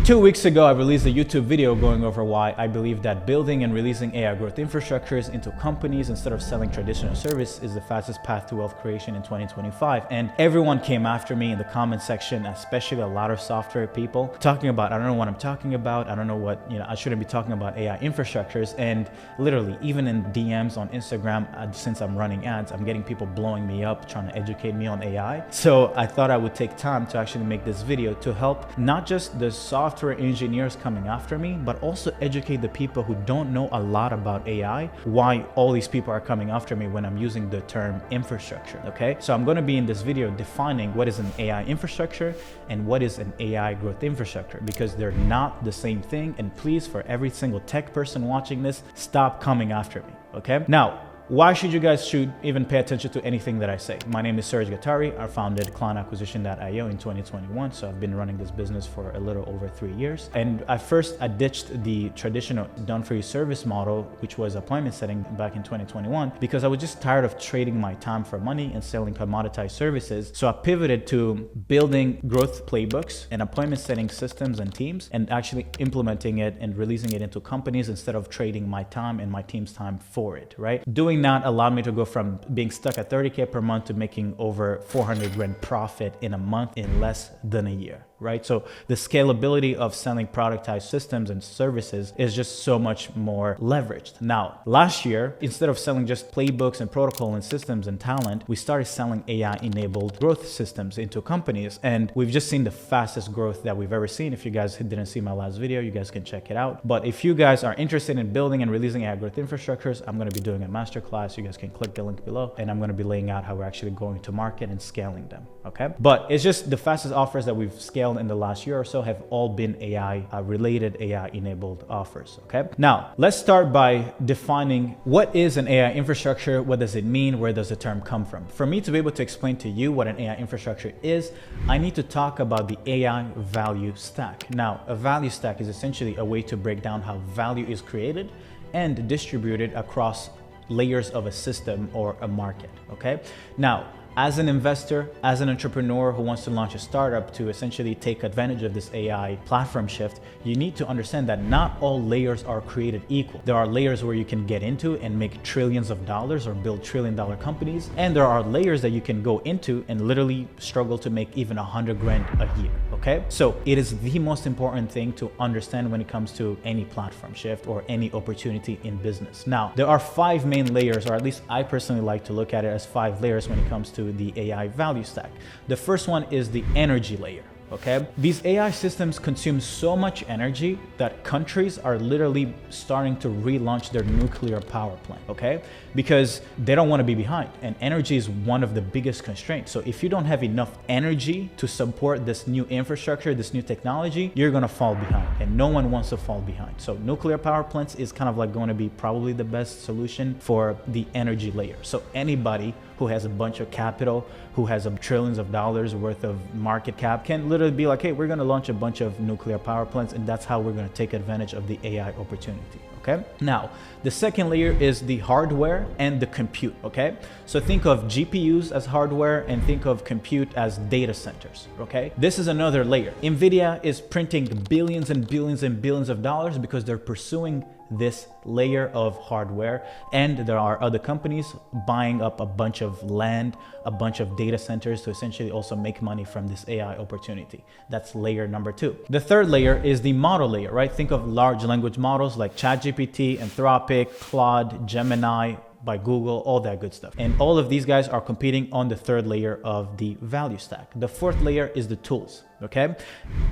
2 weeks ago, I released a YouTube video going over why I believe that building and releasing AI growth infrastructures into companies instead of selling traditional service is the fastest path to wealth creation in 2025. And everyone came after me in the comment section, especially a lot of software people, talking about, I don't know what I'm talking about. I don't know what, I shouldn't be talking about AI infrastructures. And literally, even in DMs on Instagram, since I'm running ads, I'm getting people blowing me up, trying to educate me on AI. So I thought I would take time to actually make this video to help not just the software engineers coming after me, but also educate the people who don't know a lot about AI, why all these people are coming after me when I'm using the term infrastructure, okay? So I'm gonna be in this video defining what is an AI infrastructure and what is an AI growth infrastructure, because they're not the same thing. And please, for every single tech person watching this, stop coming after me, okay? Now, why should you guys even pay attention to anything that I say? My name is Serge Gattari. I founded clientacquisition.io in 2021. So I've been running this business for a little over 3 years. And I ditched the traditional done-for-you service model, which was appointment setting back in 2021, because I was just tired of trading my time for money and selling commoditized services. So I pivoted to building growth playbooks and appointment setting systems and teams, and actually implementing it and releasing it into companies instead of trading my time and my team's time for it, right? Doing that allowed me to go from being stuck at 30K per month to making over 400 grand profit in a month in less than a year, right? So the scalability of selling productized systems and services is just so much more leveraged. Now, last year, instead of selling just playbooks and protocol and systems and talent, we started selling AI-enabled growth systems into companies. And we've just seen the fastest growth that we've ever seen. If you guys didn't see my last video, you guys can check it out. But if you guys are interested in building and releasing AI growth infrastructures, I'm going to be doing a masterclass. You guys can click the link below, and I'm going to be laying out how we're actually going to market and scaling them, okay? But it's just the fastest offers that we've scaled in the last year or so have all been AI-related, AI-enabled offers, okay? Now, let's start by defining what is an AI infrastructure, what does it mean, where does the term come from? For me to be able to explain to you what an AI infrastructure is, I need to talk about the AI value stack. Now, a value stack is essentially a way to break down how value is created and distributed across layers of a system or a market, okay? Now, as an investor, as an entrepreneur who wants to launch a startup to essentially take advantage of this AI platform shift, you need to understand that not all layers are created equal. There are layers where you can get into and make trillions of dollars or build trillion-dollar companies. And there are layers that you can go into and literally struggle to make even 100 grand a year, okay? So it is the most important thing to understand when it comes to any platform shift or any opportunity in business. Now, there are 5 main layers, or at least I personally like to look at it as 5 layers when it comes to the AI value stack. The first one is the energy layer. Okay, these AI systems consume so much energy that countries are literally starting to relaunch their nuclear power plant, okay? Because they don't want to be behind, and energy is one of the biggest constraints. So if you don't have enough energy to support this new infrastructure, this new technology, you're going to fall behind, and no one wants to fall behind. So nuclear power plants is kind of like going to be probably the best solution for the energy layer. So anybody who has a bunch of capital, who has trillions of dollars worth of market cap can literally be like, hey, we're going to launch a bunch of nuclear power plants, and that's how we're going to take advantage of the AI opportunity. Okay. Now, the second layer is the hardware and the compute. Okay. So think of GPUs as hardware and think of compute as data centers. Okay. This is another layer. NVIDIA is printing billions and billions and billions of dollars because they're pursuing this layer of hardware, and there are other companies buying up a bunch of land, a bunch of data centers to essentially also make money from this AI opportunity. That's layer number 2. The third layer is the model layer, right? Think of large language models like ChatGPT, Anthropic, Claude, Gemini by Google, all that good stuff. And all of these guys are competing on the third layer of the value stack. The fourth layer is the tools, okay?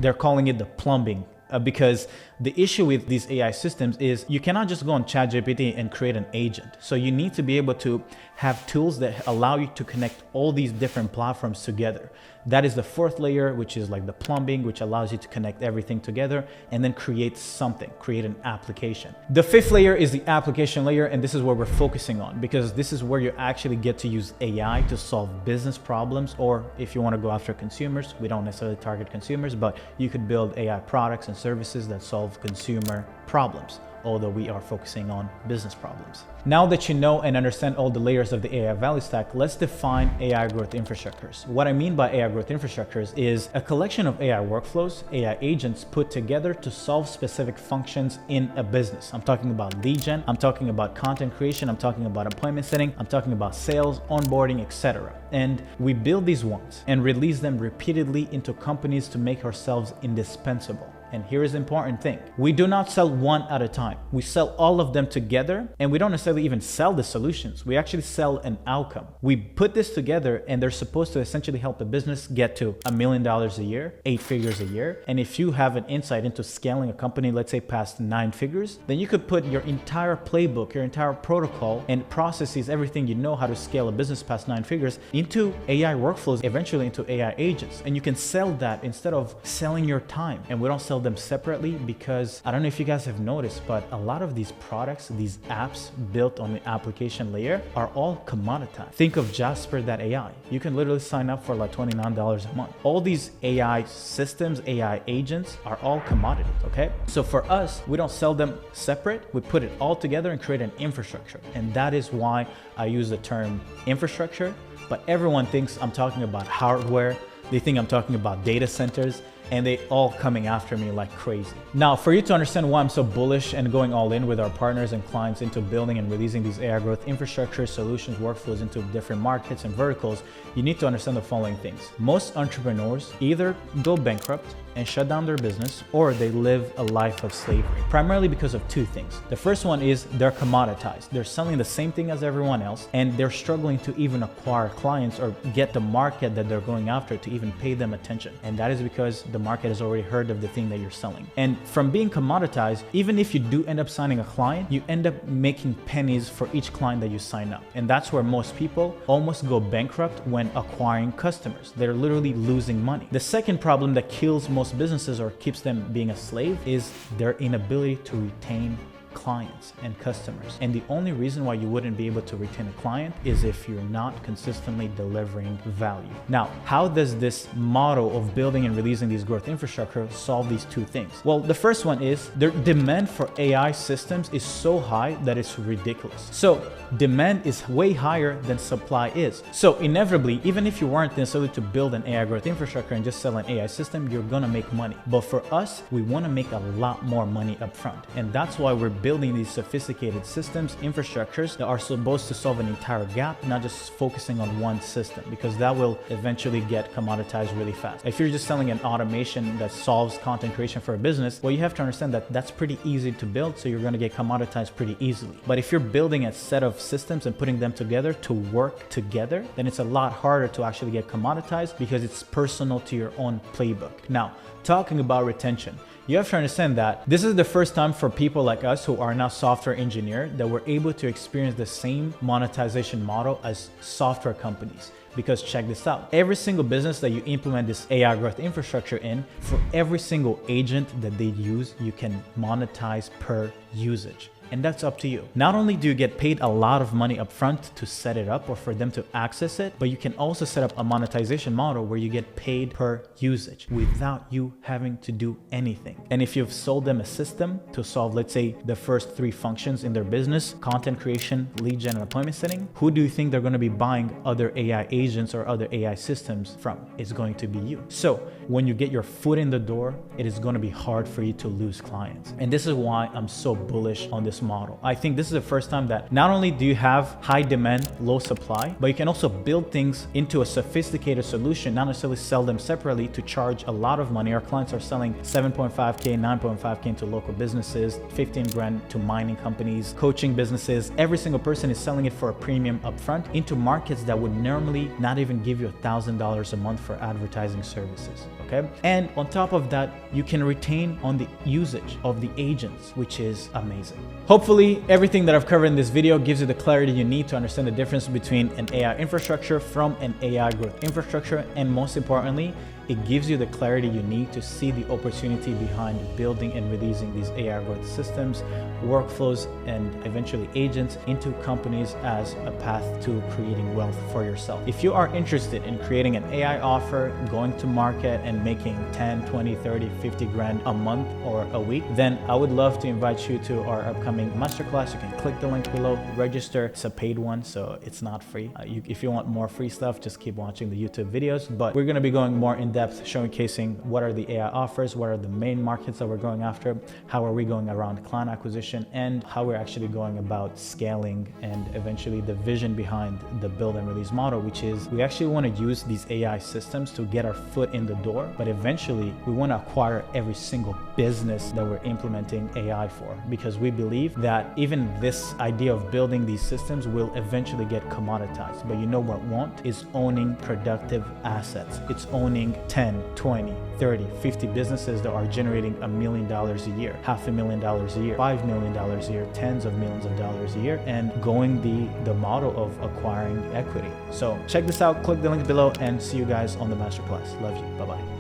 They're calling it the plumbing. Because the issue with these AI systems is you cannot just go on ChatGPT and create an agent. So you need to be able to have tools that allow you to connect all these different platforms together. That is the fourth layer, which is like the plumbing, which allows you to connect everything together and then create something, create an application. The fifth layer is the application layer, and this is where we're focusing on, because this is where you actually get to use AI to solve business problems, or if you want to go after consumers, we don't necessarily target consumers, but you could build AI products and services that solve consumer problems, although we are focusing on business problems. Now that you know and understand all the layers of the AI value stack, let's define AI growth infrastructures. What I mean by AI growth infrastructures is a collection of AI workflows, AI agents put together to solve specific functions in a business. I'm talking about lead gen, I'm talking about content creation, I'm talking about appointment setting, I'm talking about sales, onboarding, etc. And we build these once and release them repeatedly into companies to make ourselves indispensable. And here is the important thing. We do not sell one at a time. We sell all of them together, and we don't necessarily even sell the solutions. We actually sell an outcome. We put this together and they're supposed to essentially help a business get to $1 million a year, 8 figures a year. And if you have an insight into scaling a company, let's say past 9 figures, then you could put your entire playbook, your entire protocol and processes, everything you know how to scale a business past 9 figures into AI workflows, eventually into AI agents. And you can sell that instead of selling your time. And we don't sell them separately because I don't know if you guys have noticed, but a lot of these products, these apps built on the application layer are all commoditized. Think of Jasper.ai. You can literally sign up for like $29 a month. All these AI systems, AI agents are all commodity, okay? So for us, we don't sell them separate. We put it all together and create an infrastructure. And that is why I use the term infrastructure, but everyone thinks I'm talking about hardware. They think I'm talking about data centers, and they all coming after me like crazy. Now, for you to understand why I'm so bullish and going all in with our partners and clients into building and releasing these AI growth infrastructure solutions, workflows into different markets and verticals, you need to understand the following things. Most entrepreneurs either go bankrupt and shut down their business, or they live a life of slavery, primarily because of 2 things. The first one is they're commoditized. They're selling the same thing as everyone else, and they're struggling to even acquire clients or get the market that they're going after to even pay them attention. And that is because the market has already heard of the thing that you're selling. And from being commoditized, even if you do end up signing a client, you end up making pennies for each client that you sign up. And that's where most people almost go bankrupt when acquiring customers. They're literally losing money. The second problem that kills most businesses or keeps them being a slave is their inability to retain clients and customers. And the only reason why you wouldn't be able to retain a client is if you're not consistently delivering value. Now, how does this model of building and releasing these growth infrastructure solve these 2 things? Well, the first one is the demand for AI systems is so high that it's ridiculous. So demand is way higher than supply is. So inevitably, even if you weren't necessarily to build an AI growth infrastructure and just sell an AI system, you're gonna make money. But for us, we wanna make a lot more money upfront. And that's why we're building these sophisticated systems, infrastructures that are supposed to solve an entire gap, not just focusing on one system, because that will eventually get commoditized really fast. If you're just selling an automation that solves content creation for a business, well, you have to understand that that's pretty easy to build, so you're going to get commoditized pretty easily. But if you're building a set of systems and putting them together to work together, then it's a lot harder to actually get commoditized because it's personal to your own playbook. Now, talking about retention, you have to understand that this is the first time for people like us who are not software engineers that we're able to experience the same monetization model as software companies. Because check this out, every single business that you implement this AI growth infrastructure in, for every single agent that they use, you can monetize per usage. And that's up to you. Not only do you get paid a lot of money upfront to set it up or for them to access it, but you can also set up a monetization model where you get paid per usage without you having to do anything. And if you've sold them a system to solve, let's say, the first 3 functions in their business, content creation, lead gen, and appointment setting, who do you think they're going to be buying other AI agents or other AI systems from? It's going to be you. So when you get your foot in the door, it is going to be hard for you to lose clients. And this is why I'm so bullish on this model. I think this is the first time that not only do you have high demand, low supply, but you can also build things into a sophisticated solution, not necessarily sell them separately to charge a lot of money. Our clients are selling 7.5K, 9.5K to local businesses, 15 grand to mining companies, coaching businesses. Every single person is selling it for a premium upfront into markets that would normally not even give you $1,000 a month for advertising services. Okay. And on top of that, you can retain on the usage of the agents, which is amazing. Hopefully, everything that I've covered in this video gives you the clarity you need to understand the difference between an AI infrastructure from an AI growth infrastructure. And most importantly, it gives you the clarity you need to see the opportunity behind building and releasing these AI growth systems, workflows, and eventually agents into companies as a path to creating wealth for yourself. If you are interested in creating an AI offer, going to market and making 10, 20, 30, 50 grand a month or a week, then I would love to invite you to our upcoming masterclass. You can click the link below, register. It's a paid one, so it's not free. If you want more free stuff, just keep watching the YouTube videos. But we're going to be going more in depth, showcasing what are the AI offers, what are the main markets that we're going after, how are we going around client acquisition, and how we're actually going about scaling and eventually the vision behind the build and release model, which is we actually want to use these AI systems to get our foot in the door, but eventually we want to acquire every single business that we're implementing AI for, because we believe that even this idea of building these systems will eventually get commoditized. But you know what won't? Is owning productive assets. It's owning 10, 20, 30, 50 businesses that are generating $1 million a year, $500,000 a year, $5 million a year, tens of millions of dollars a year, and going the model of acquiring equity. So check this out, click the link below, and see you guys on the masterclass. Love you. Bye-bye.